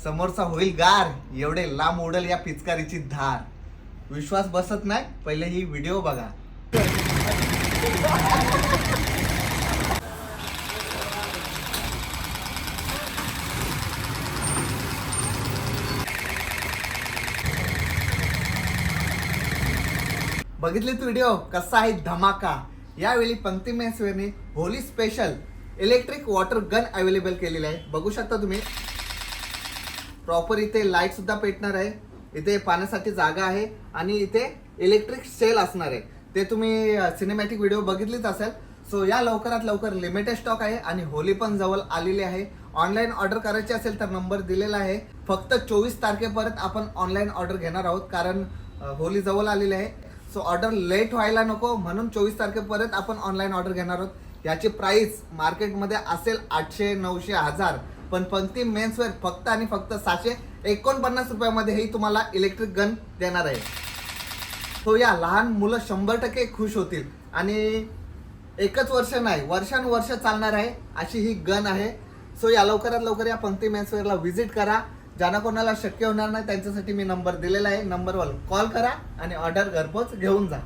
समोरचा होईल गार, एवढे लांब उडल या पिचकारीची धार. विश्वास बसत नाही, पहिले ही व्हिडिओ बघा. बघितलीत व्हिडिओ कसा आहे धमाका. यावेळी पंक्ती मेन्सवेअरने Holi special electric water gun available केलेलं आहे. बघू शकता तुम्ही, प्रॉपर इथे लाईट सुद्धा पेटणार आहे, इथे पाण्यासाठी जागा आहे आणि इथे इलेक्ट्रिक सेल असणार आहे. ते तुम्ही सिनेमॅटिक व्हिडिओ बघितलीच असेल. सो या लवकरात लवकर लिमिटेड स्टॉक आहे आणि होली पण जवळ आलेली आहे. ऑनलाईन ऑर्डर करायची असेल तर नंबर दिलेला आहे. फक्त 24 तारखेपर्यंत आपण ऑनलाईन ऑर्डर घेणार आहोत, कारण होली जवळ आलेली आहे. सो ऑर्डर लेट व्हायला नको म्हणून 24 तारखेपर्यंत आपण ऑनलाईन ऑर्डर घेणार आहोत. याची प्राइस मार्केटमध्ये असेल 800, 900, 1000, पण पंक्ती मेन्सवेअर फक्त आणि फक्त 749 रुपयामध्ये ही तुम्हाला इलेक्ट्रिक गन देणार आहे. तो या लहान मुलं 100% खुश होतील आणि एकच वर्ष नाही, वर्षानुवर्ष चालणार आहे अशी ही गन आहे. सो या लवकरात लवकर या पंक्ती मेन्सवेअरला व्हिजिट करा. ज्यांना कोणाला शक्य होणार नाही त्यांच्यासाठी मी नंबर दिलेला आहे. नंबरवर कॉल करा आणि ऑर्डर घरपोच घेऊन जा.